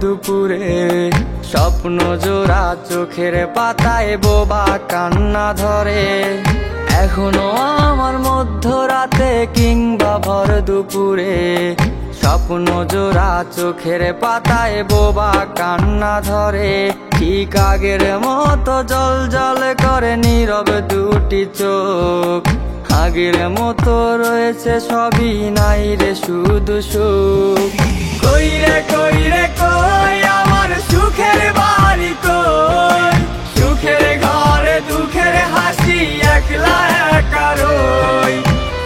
দুপুরে, স্বপ্ন জোড়া চোখের পাতায় বোবা কান্না ধরে। এখনো আমার মধ্যরাতে কিংবা ভর দুপুরে, স্বপ্ন জোড়া চোখের পাতায় বোবা কান্না ধরে। ঠিক আগের মতো জল জল করে নীরব দুটি চোখ, আগের মতো রয়েছে সবই, নাই রে শুধু সুখ। কই রে কই রে কই আমার সুখের বাড়ি কই, সুখের ঘরে দুঃখের হাসি একলা একা রই।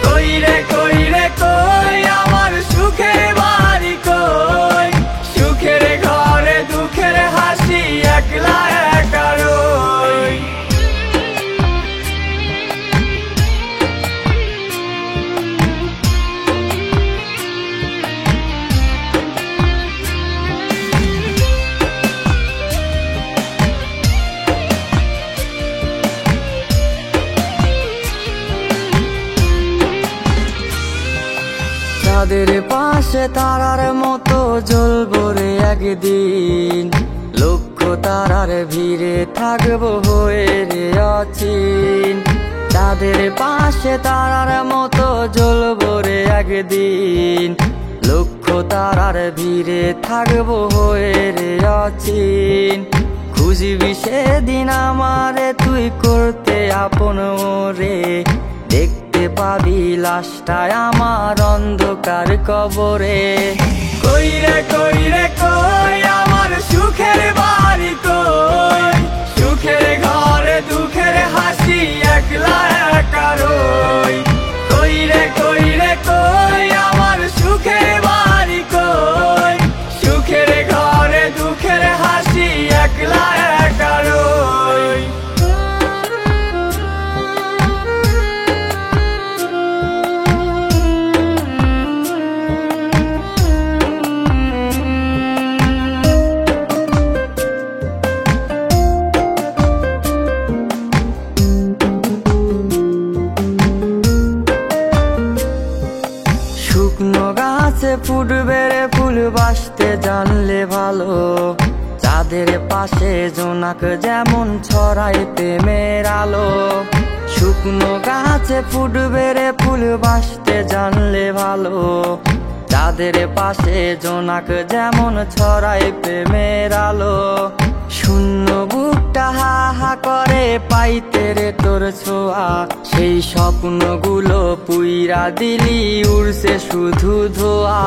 কই রে কই রে কই আমার সুখের বাড়ি কই, সুখের ঘরে দুঃখের হাসি একলা একা রই। চাঁদের পাশে তারার মতো জ্বলবো রে একদিন, লক্ষ তারার ভিড়ে থাকবো হয়ে রে অচিন। চাঁদের পাশে তারার মতো জ্বলবো রে একদিন, লক্ষ তারার ভিড়ে থাকবো হয়ে রে অচিন। খুঁজবি সেদিন আমারে তুই করতে আপন রে, দেখতে পাবি লাশটায় আমার অন্ধকার কবরে। কই রে কই রে কই আমার সুখের বাড়ি কই, সুখের ঘরে দুঃখের হাসি একলা একা রই। কই রে কই রে কই আমার সুখের বাড়ি কই, সুখের ঘরে দুঃখের হাসি একলা একা রই। শুকনো গাছে ফুটবে রে ফুল বাসতে জানলে ভালো, চাঁদের পাশে জোনাক যেমন ছড়ায় প্রেমের আলো। শুকনো গাছে ফুটবে রে ফুল বাসতে জানলে ভালো, চাঁদের পাশে জোনাক যেমন ছড়ায় প্রেমের আলো। শূন্য বুকটা হা হা করে পাইতে রে তোর ছোঁয়া, সেই স্বপ্নগুলো পুইরা দিলি উড়ছে শুধু ধোয়া।